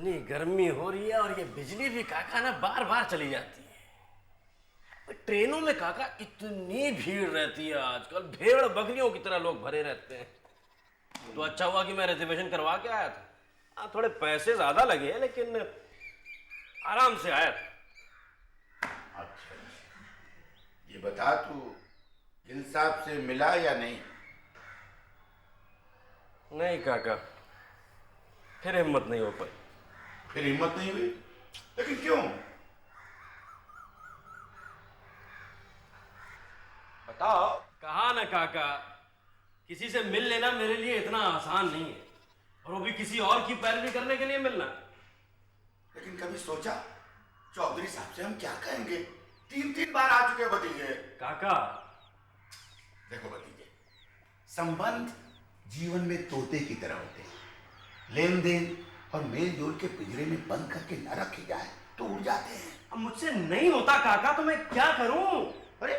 इतनी गर्मी हो रही है और ये बिजली भी काका ना बार बार चली जाती है। ट्रेनों में काका इतनी भीड़ रहती है आजकल, भेड़ बकरियों की तरह लोग भरे रहते हैं। तो अच्छा हुआ कि मैं रिजर्वेशन करवा के आया था। हाँ, थोड़े पैसे ज्यादा लगे लेकिन आराम से आया था। अच्छा, ये बता तू गिल साहब से मिला या नहीं? नहीं काका, फिर हिम्मत नहीं हो पाई। फिर हिम्मत नहीं हुई? लेकिन क्यों? बताओ। कहा ना काका, किसी से मिल लेना मेरे लिए इतना आसान नहीं है, और वो भी किसी और की पैरवी करने के लिए मिलना। लेकिन कभी सोचा चौधरी साहब से हम क्या कहेंगे? 3 बार आ चुके भतीजे। काका देखो भतीजे, संबंध जीवन में तोते की तरह होते हैं। लेन देन और मेल जोल के पिंजरे में बंद करके न रखे जाए तो उड़ जाते हैं। अब मुझसे नहीं होता काका, तो मैं क्या करूं? अरे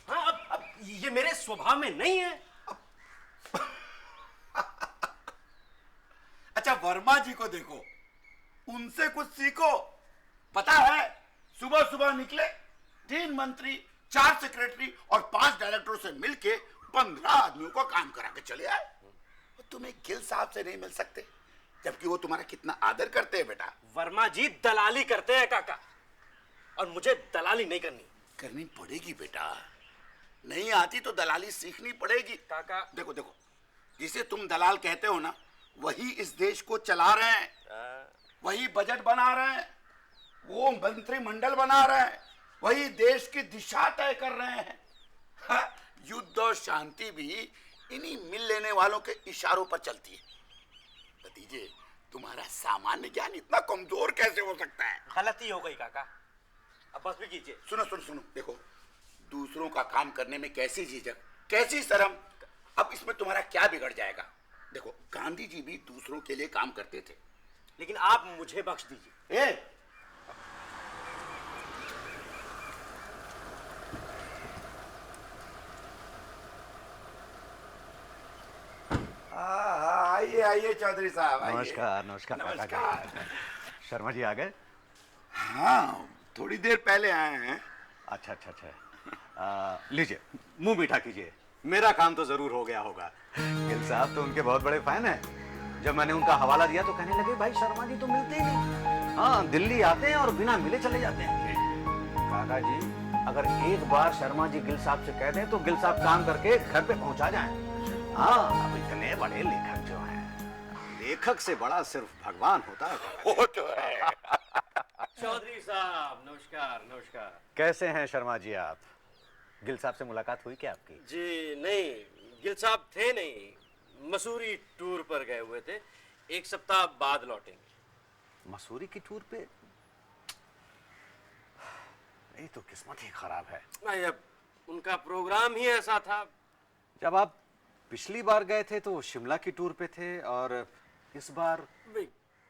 हाँ, अब ये मेरे स्वभाव में नहीं है। अच्छा, वर्मा जी को देखो, उनसे कुछ सीखो। पता है, सुबह सुबह निकले 3 मंत्री, 4 सेक्रेटरी और 5 डायरेक्टरों से मिलके 15 आदमियों को काम करा के चले आए। तुम्हें गिल साहब से नहीं मिल सकते, जबकि वो तुम्हारा कितना आदर करते हैं बेटा। वर्मा जी दलाली करते हैं काका, और मुझे दलाली नहीं करनी। करनी पड़ेगी बेटा, नहीं आती तो दलाली सीखनी पड़ेगी। काका देखो देखो, जिसे तुम दलाल कहते हो ना, वही इस देश को चला रहे हैं, वही बजट बना रहे हैं, वो मंत्रिमंडल बना रहे हैं, वही देश की दिशा तय कर रहे हैं। हाँ, युद्ध और शांति भी इन्हीं मिल लेने वालों के इशारों पर चलती है। भतीजे, तुम्हारा सामान्य ज्ञान इतना कमजोर कैसे हो सकता है? गलती हो गई काका, अब बस भी कीजिए। सुनो सुनो सुनो, देखो, दूसरों का काम करने में कैसी झिझक, कैसी शर्म। अब इसमें तुम्हारा क्या बिगड़ जाएगा? देखो, गांधी जी भी दूसरों के लिए काम करते थे। लेकिन आप मुझे बख्श दीजिए। आइए आइए चौधरी साहब, आइए। नमस्कार नमस्कार। नमस्कार। शर्मा जी आ गए? हाँ, थोड़ी देर पहले आए हैं। अच्छा अच्छा अच्छा, लीजिए मुंह मीठा कीजिए, मेरा काम तो जरूर हो गया होगा। गिल साहब तो उनके बहुत बड़े फैन हैं। जब मैंने उनका हवाला दिया तो कहने लगे, भाई शर्मा जी तो मिलते ही नहीं। हाँ, दिल्ली आते हैं और बिना मिले चले जाते हैं। काका जी, अगर एक बार शर्मा जी गिल साहब से कह दें तो गिल साहब काम करके घर पे पहुंचा जाएं। हाँ, अब इतने बड़े लेखक जो हैं, लेखक से बड़ा सिर्फ भगवान होता है। वो तो है। चौधरी साहब नमस्कार। नमस्कार। कैसे हैं शर्मा जी आप? गिल साहब से मुलाकात हुई क्या आपकी? जी नहीं, गिल साहब थे नहीं, मसूरी टूर पर गए हुए थे, 1 सप्ताह बाद लौटेंगे। मसूरी की टूर पे? ये तो किस्मत ही खराब है। नहीं, अब उनका प्रोग्राम ही ऐसा था। जब आप पिछली बार गए थे तो शिमला की टूर पे थे, और इस बार? भाई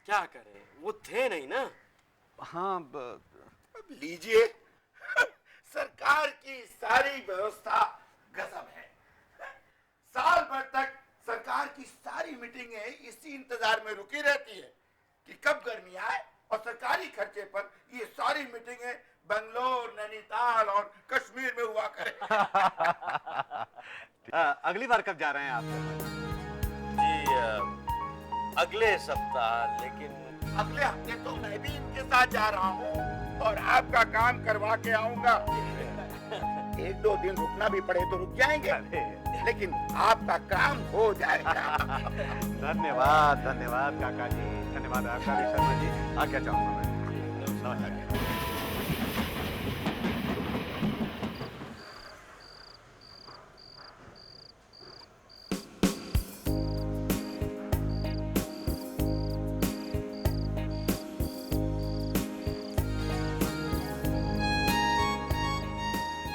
क्या करें, वो थे नहीं ना। हाँ, अब लीजिए, सरकार की सारी व्यवस्था गजब है। साल भर तक सरकार की सारी मीटिंगें इसी इंतजार में रुकी रहती है कि कब गर्मी आए और सरकारी खर्चे पर ये सारी मीटिंगें बंगलोर, नैनीताल और कश्मीर में हुआ करें। अगली बार कब जा रहे हैं आप? जी अगले सप्ताह, लेकिन अगले हफ्ते तो मैं भी इनके साथ जा रहा हूँ और आपका काम करवा के आऊंगा। 1-2 दिन रुकना भी पड़े तो रुक जाएंगे, लेकिन आपका काम हो जाएगा। धन्यवाद धन्यवाद काका जी, धन्यवाद आपका भी शर्मा जी। आज्ञा चाहूंगा मैं। नमस्कार।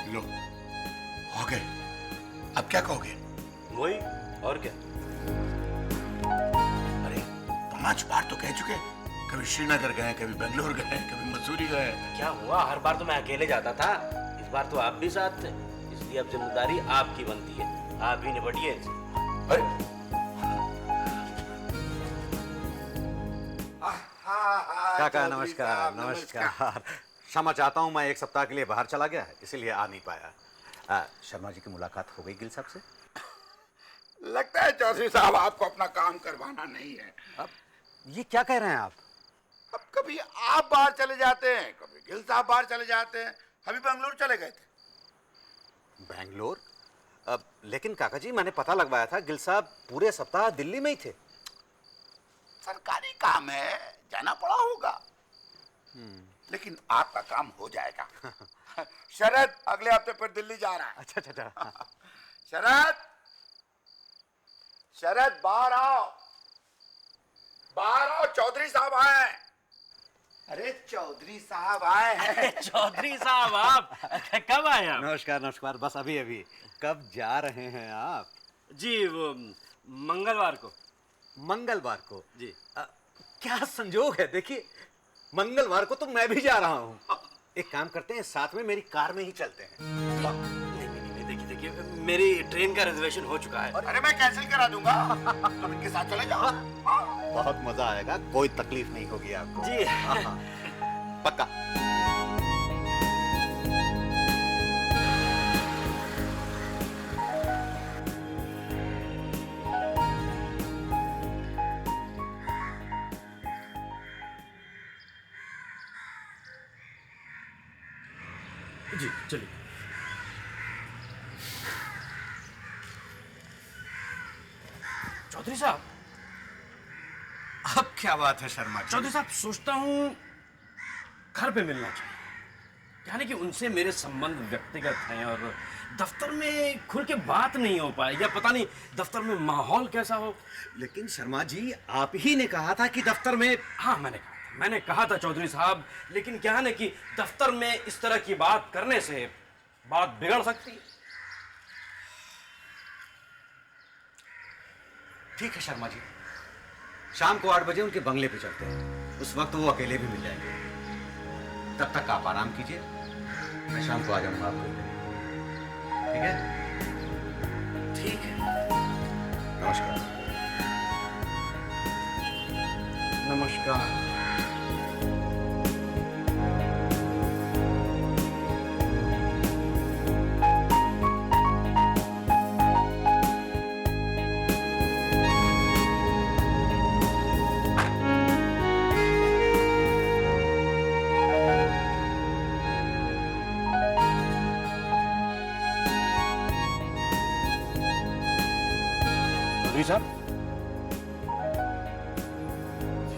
लो, हो गए। अब क्या कहोगे? वही, और क्या। अरे 5 बार तो कह चुके, कभी श्रीनगर गए, कभी बेंगलोर गए, कभी मसूरी गए। क्या हुआ, हर बार तो मैं अकेले जाता था, इस बार तो आप भी साथ थे, इसलिए अब जिम्मेदारी आपकी बनती है, आप भी निपटिए इनसे। अरे काका चौधरी नमस्कार साहब, नमस्कार। क्षमा चाहता हूँ, मैं एक सप्ताह के लिए बाहर चला गया इसीलिए आ नहीं पाया। शर्मा जी की मुलाकात हो गई गिल साहब से? लगता है चौधरी साहब आपको अपना काम करवाना नहीं है। अब ये क्या कह रहे हैं आप? अब कभी आप बाहर चले जाते हैं, कभी गिल साहब बाहर चले जाते हैं। अभी बेंगलुरु चले गए थे। बैंगलोर? अब लेकिन काका जी, मैंने पता लगवाया था गिल साहब पूरे सप्ताह दिल्ली में ही थे। सरकारी काम है, जाना पड़ा होगा, लेकिन आपका काम हो जाएगा। शरद अगले हफ्ते फिर दिल्ली जा रहा है। अच्छा अच्छा अच्छा। शरद, शरद बाहर आओ, बाहर आओ, चौधरी साहब आए हैं। अरे चौधरी साहब आए हैं। चौधरी साहब आप कब आए आप? नमस्कार नमस्कार, बस अभी अभी। कब जा रहे हैं आप? जी वो मंगलवार को। मंगलवार को? जी। क्या संजोग है, देखिए मंगलवार को तो मैं भी जा रहा हूँ। एक काम करते हैं, साथ में मेरी कार में ही चलते हैं। नहीं, देखिए देखिए, मेरी ट्रेन का रिजर्वेशन हो चुका है। अरे मैं कैंसिल करा दूंगा, तुम इनके साथ चले जाओ। बहुत मजा आएगा, कोई तकलीफ नहीं होगी आपको। जी। हाँ, पक्का। जी चलिए। चौधरी साहब, अब क्या बात है शर्मा जी? चौधरी साहब सोचता हूँ घर पे मिलना चाहिए। यानी कि उनसे मेरे संबंध व्यक्तिगत हैं और दफ्तर में खुल के बात नहीं हो पाए, या पता नहीं दफ्तर में माहौल कैसा हो। लेकिन शर्मा जी, आप ही ने कहा था कि दफ्तर में। हाँ मैंने कहा था चौधरी साहब, लेकिन क्या है ना कि दफ्तर में इस तरह की बात करने से बात बिगड़ सकती है। ठीक है शर्मा जी, शाम को 8 बजे उनके बंगले पे चलते हैं। उस वक्त वो अकेले भी मिल जाएंगे। तब तक आप आराम कीजिए, मैं शाम को आ जाऊंगा आपको लेने। ठीक है? ठीक है। नमस्कार। नमस्कार। चौधरी साहब,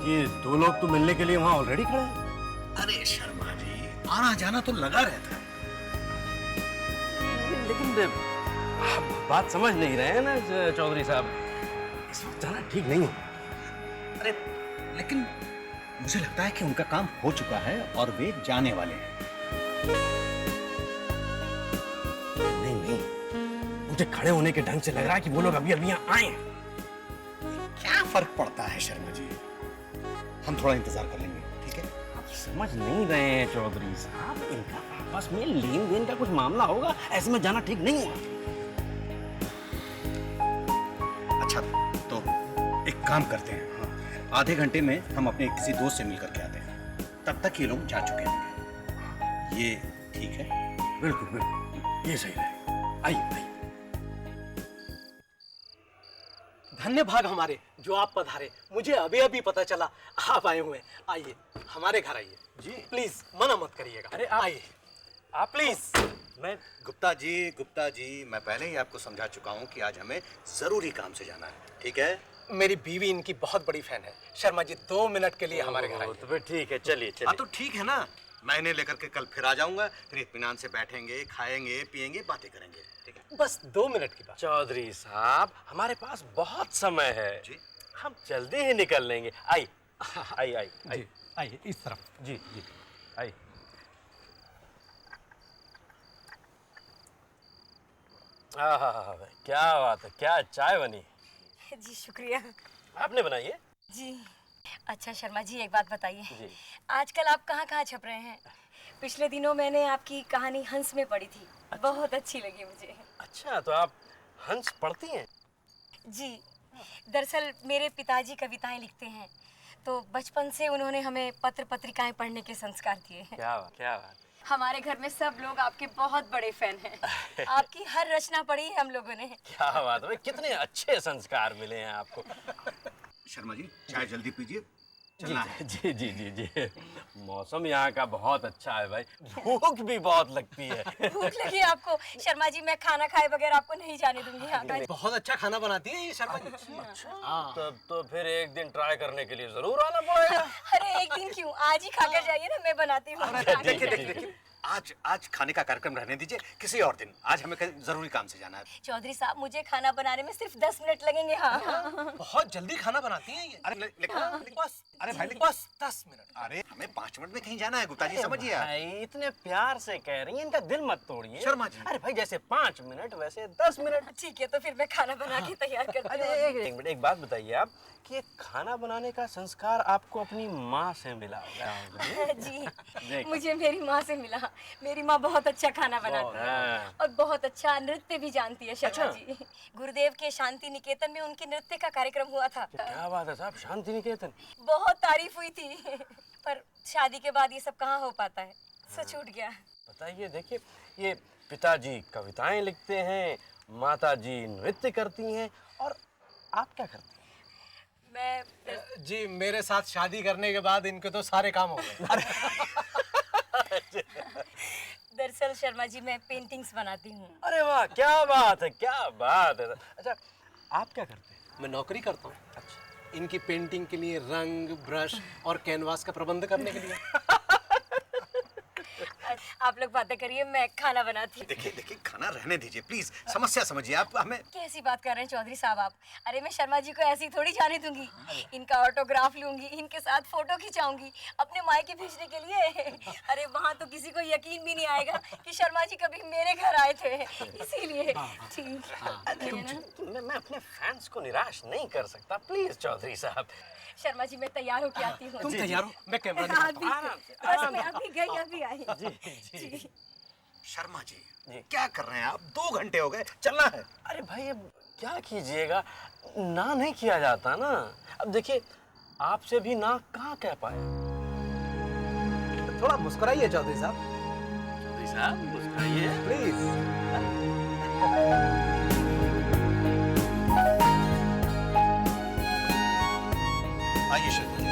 ये दो लोग तो मिलने के लिए वहां ऑलरेडी खड़े हैं। अरे शर्मा जी, आना जाना तो लगा रहता है। लेकिन आप बात समझ नहीं रहे हैं ना चौधरी साहब, इस वक्त जाना ठीक नहीं है। अरे लेकिन मुझे लगता है कि उनका काम हो चुका है और वे जाने वाले हैं। नहीं, मुझे खड़े होने के ढंग से लग रहा है कि वो लोग अभी अभी यहाँ आए हैं। क्या फर्क पड़ता है शर्मा जी, हम थोड़ा इंतजार कर लेंगे, ठीक है? आप समझ नहीं रहे हैं चौधरी साहब, इनका आपस में लेन देन का कुछ मामला होगा, ऐसे में जाना ठीक नहीं होगा। अच्छा तो एक काम करते हैं, आधे घंटे में हम अपने किसी दोस्त से मिल करके आते हैं। तब तक ये लोग जा चुके होंगे। ये ठीक है? बिल्कुल बिल्कुल, ये सही है। आइए। धन्य भाग हमारे जो आप पधारे। मुझे अभी अभी पता चला आप आए हुए हैं। आइए हमारे घर आइए जी। प्लीज, मना मत करिएगा। अरे आइए आप प्लीज। मैं गुप्ता जी, मैं पहले ही आपको समझा चुका हूँ कि आज हमें जरूरी काम से जाना है, ठीक है? मेरी बीवी इनकी बहुत बड़ी फैन है। शर्मा जी 2 मिनट के लिए हमारे घर आइए। तो फिर ठीक है, चलिए हाँ तो ठीक है ना, मैं इन्हें लेकर के कल फिर आ जाऊंगा। फिर इत्मीनान से बैठेंगे, खाएंगे, पिएंगे, बातें करेंगे, ठीक है? बस 2 मिनट की बात। चौधरी साहब, हमारे पास बहुत समय है जी। हम जल्दी ही निकल लेंगे। आइए आइए। आइए इस तरफ। जी आइए। क्या बात है, क्या चाय बनी। जी शुक्रिया। आपने बनाई है? जी। अच्छा शर्मा जी, एक बात बताइए, जी। आजकल आप कहाँ छप रहे हैं? पिछले दिनों मैंने आपकी कहानी हंस में पढ़ी थी। बहुत अच्छी लगी मुझे। अच्छा, तो आप हंस पढ़ती हैं? जी, दरअसल मेरे पिताजी कविताएं लिखते हैं, तो बचपन से उन्होंने हमें पत्र पत्रिकाएं पढ़ने के संस्कार दिए हैं। क्या बात। हमारे घर में सब लोग आपके बहुत बड़े फैन हैं। आपकी हर रचना पढ़ी है हम लोगों ने। क्या बात है भाई, कितने अच्छे संस्कार मिले हैं आपको। शर्मा जी चाय जल्दी पीजिए, जी चलना है। जी जी जी जी, मौसम यहाँ का बहुत अच्छा है भाई, भूख भी बहुत लगती है। भूख लगी आपको? शर्मा जी मैं खाना खाए बगैर आपको नहीं जाने दूंगी यहाँ का। बहुत अच्छा खाना बनाती है ये शर्मा जी। तब तो फिर एक दिन ट्राई करने के लिए जरूर आना पड़ेगा। अरे एक दिन क्यों, आज ही खाकर जाइए ना, मैं बनाती हूँ। देखिए देखिए देखिए, आज खाने का कार्यक्रम रहने दीजिए, किसी और दिन। आज हमें कहीं जरूरी काम से जाना है। चौधरी साहब मुझे खाना बनाने में सिर्फ 10 मिनट लगेंगे। हाँ बहुत जल्दी खाना बनाती हैं ये। अरे बस, अरे भाई बस 10 मिनट। अरे हमें 5 मिनट में कहीं जाना है गुप्ता जी, समझिए आप। भाई इतने प्यार से कह रही हैं, इनका दिल मत तोड़िए। शर्मा जी। अरे भाई जैसे 5 मिनट वैसे 10 मिनट। ठीक है, तो फिर मैं खाना बना के तैयार करती अरे हूँ। एक मिनट, एक बात बताइए आप कि ये खाना बनाने का संस्कार आपको अपनी माँ से मिला होगा। जी मुझे मेरी माँ से मिला। मेरी माँ बहुत अच्छा खाना बनाती है और बहुत अच्छा नृत्य भी जानती है शर्मा जी। गुरुदेव के शांति निकेतन में उनके नृत्य का कार्यक्रम हुआ था। क्या बात है साहब, शांति निकेतन। बहुत तारीफ हुई थी, पर शादी के बाद ये सब कहाँ हो पाता है, सो छूट गया। बताइए, देखिए ये पिताजी कविताएं लिखते हैं, माताजी नृत्य करती हैं, और आप क्या करती हैं? मैं जी मेरे साथ शादी करने के बाद इनके तो सारे काम हो गए। दरअसल शर्मा जी मैं पेंटिंग्स बनाती हूँ। अरे वाह, क्या बात है, क्या बात है। अच्छा आप क्या करते हैं? मैं नौकरी करता हूँ। अच्छा, इनकी पेंटिंग के लिए रंग, ब्रश और कैनवास का प्रबंध करने के लिए। आप लोग बातें करिए, मैं खाना बनाती हूँ। देखिए देखिए, खाना रहने दीजिए प्लीज, समस्या समझिए आप। हमें कैसी बात कर रहे हैं चौधरी साहब आप? अरे मैं शर्मा जी को ऐसी थोड़ी जाने दूंगी। इनका ऑटोग्राफ लूंगी, इनके साथ फोटो खिंचाऊंगी अपने मायके भेजने के लिए। अरे वहाँ तो किसी को यकीन भी नहीं आएगा कि शर्मा जी कभी मेरे घर आए थे, इसीलिए। ठीक है ना? मैं अपने फैंस को निराश नहीं कर सकता, प्लीज चौधरी साहब। शर्मा जी मैं तैयार होके आती हूँ। तुम तैयार हो? मैं कैमरा बस मैं अभी गई अभी आई। जी। शर्मा जी क्या कर रहे हैं आप? 2 घंटे हो गए, चलना है। अरे भाई अब क्या कीजिएगा, ना नहीं किया जाता ना। अब देखिए आपसे भी ना कहाँ कह पाए। थोड़ा मुस्कुराइए चौधरी साहब, चौधरी साहब मुस्कुराइए प्लीज। आइए शर्मा जी।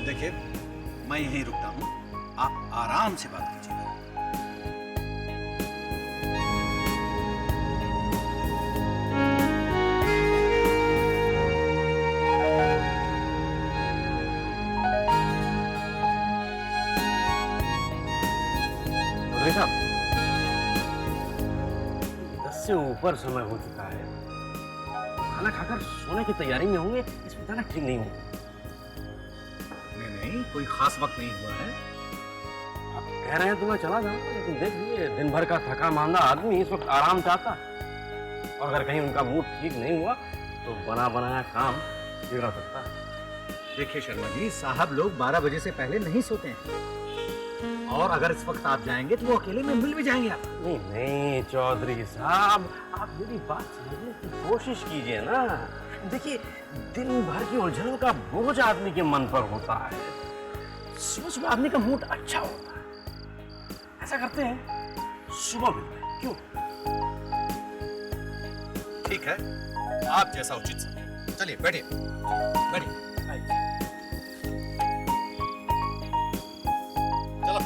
देखिए मैं यहीं रुकता हूँ, आप आराम से बात कीजिएगा। चौधरी साहब 10 से ऊपर समय हो चुका है, खाना खाकर सोने की तैयारी में होंगे, इसमें जाना ठीक नहीं होगा। नहीं कोई खास वक्त नहीं हुआ है। आप कह रहे हैं तो मैं चला जाऊँ, लेकिन देख लीजिए दिन भर का थका मांदा आदमी इस वक्त आराम चाहता है, और अगर कहीं उनका मूड ठीक नहीं हुआ तो बना बनाया काम बिगड़ सकता है। देखिए शर्मा जी, साहब लोग 12 बजे से पहले नहीं सोते हैं, और अगर इस वक्त आप जाएंगे तो वो अकेले में मिल भी जाएंगे आप। नहीं नहीं चौधरी साहब, आप मेरी बात समझने की कोशिश कीजिए ना। देखिए दिन भर की उलझनों का बोझ आदमी के मन पर होता है, सुबह सुबह आदमी का मूड अच्छा होता है। ऐसा करते हैं सुबह मिलते हैं, क्यों? ठीक है, आप जैसा उचित समझे। चलिए बैठिए बैठिए। चलो।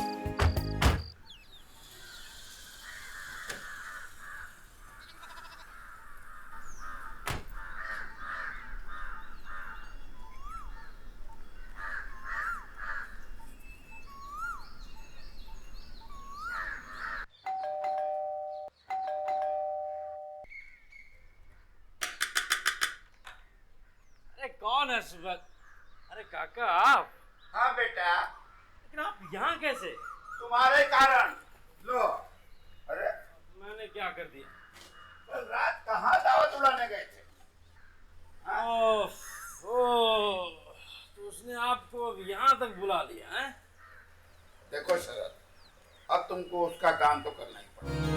अरे कौन है इस वक्त? अरे काका आप? हाँ बेटा, लेकिन आप यहाँ कैसे? तुम्हारे कारण। लो। अरे मैंने क्या कर दिया? कल रात कहाँ दावत उड़ाने गए थे? तो उसने आपको अब यहाँ तक बुला लिया है? देखो शरद, अब तुमको उसका काम तो करना ही पड़ेगा।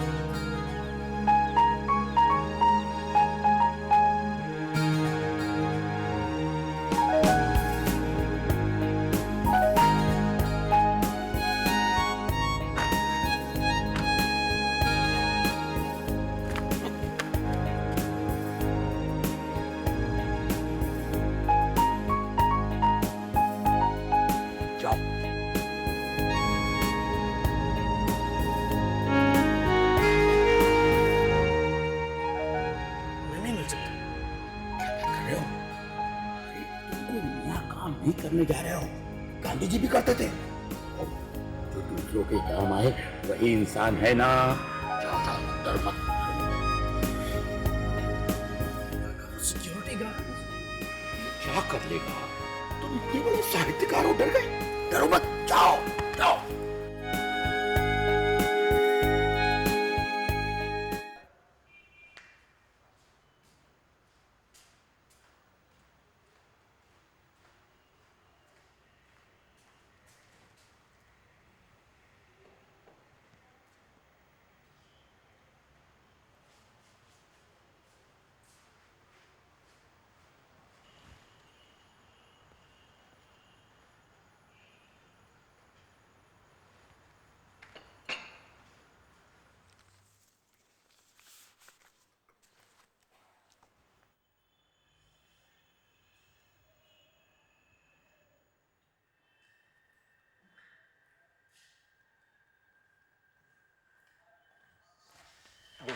काम भी करने जा रहे हो। गांधी जी भी करते थे। और जो दूसरों के काम आए वही इंसान है ना। ज्यादा डर मत। सिक्योरिटी गार्ड क्या कर लेगा? तुम इतने बड़े साहित्यकार हो, डर गए? डरो मत, जाओ जाओ।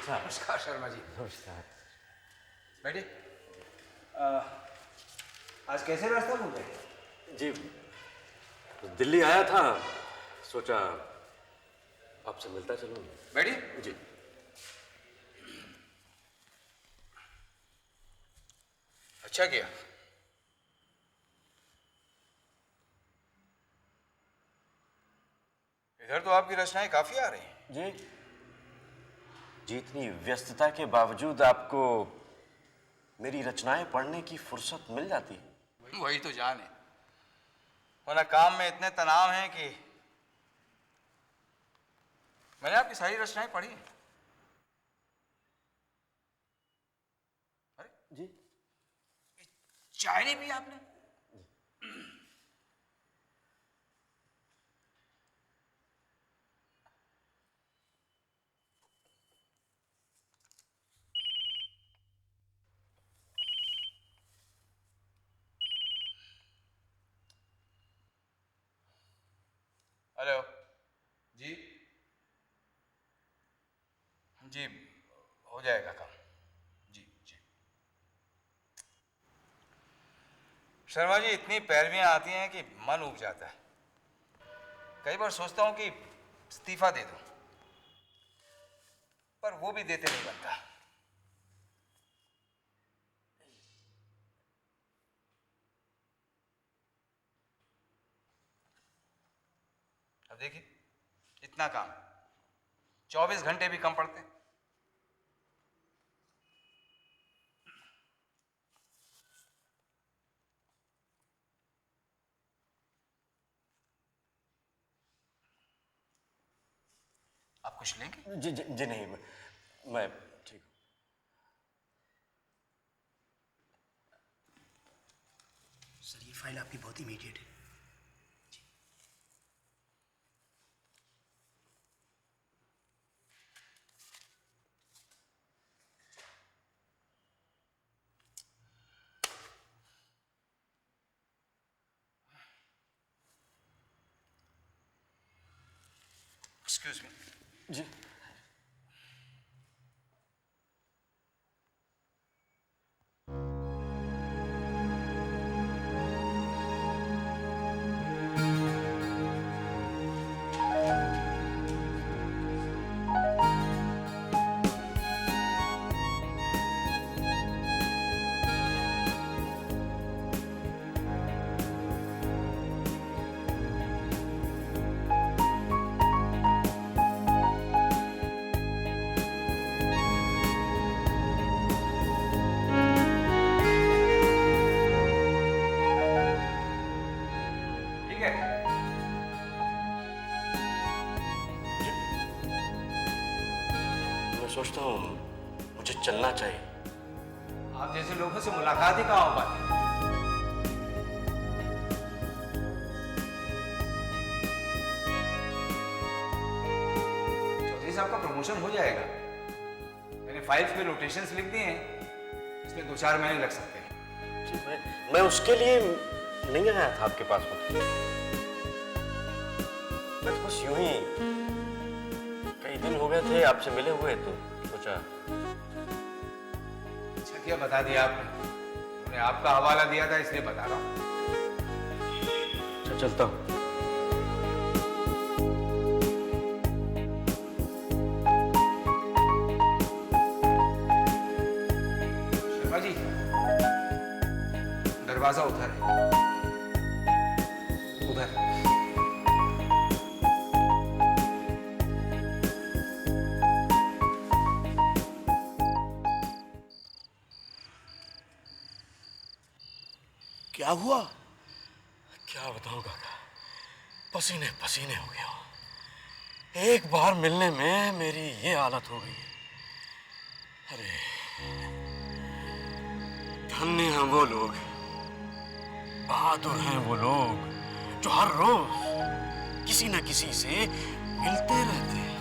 नमस्कार शर्मा जी। नमस्कार। बैठिए। आज कैसे रास्ता भूल गए? जी, दिल्ली आया था, सोचा आपसे मिलता चलूं। बैठिए। जी। अच्छा किया। इधर तो आपकी रचनाएं काफी आ रही हैं। जी, जितनी व्यस्तता के बावजूद आपको मेरी रचनाएं पढ़ने की फुर्सत मिल जाती है। वही तो जान है, वरना काम में इतने तनाव हैं कि मैंने आपकी सारी रचनाएं पढ़ी हैं। अरे जी, चाय नहीं पी आपने? हेलो जी। जी हो जाएगा काम। जी जी। शर्मा जी, इतनी पैरवियां आती हैं कि मन उब जाता है। कई बार सोचता हूं कि इस्तीफा दे दूं, पर वो भी देते नहीं बनता। अब देखिए, इतना काम, 24 घंटे भी कम पड़ते हैं। आप कुछ लेंगे? जी जी, जी नहीं, मैं ठीक हूँ। सर ये फाइल आपकी बहुत इमीडिएट है। Excuse me. जी, ठीक है। मैं सोचता हूँ मुझे चलना चाहिए। आप जैसे लोगों से मुलाकात ही कहाँ हो पाती? चौधरी साहब का प्रमोशन हो जाएगा। मैंने फाइल्स में रोटेशंस लिख दिए हैं, इसमें 2-4 महीने लग सकते हैं। जी, मैं उसके लिए नहीं आया था आपके पास में। मैं तो बस यूं ही, कई दिन हो गए थे आपसे मिले हुए, तो सोचा। अच्छा किया बता दिया आपने। उन्हें आपका हवाला दिया था, इसलिए बता रहा हूँ। चलता हूँ। शर्मा जी, दरवाजा उधर है, उधर। क्या हुआ? क्या बताऊं काका, पसीने पसीने हो गया हूं। एक बार मिलने में मेरी ये हालत हो गई। अरे धन्य हैं वो लोग, बहादुर हैं वो लोग जो हर रोज किसी न किसी से मिलते रहते हैं।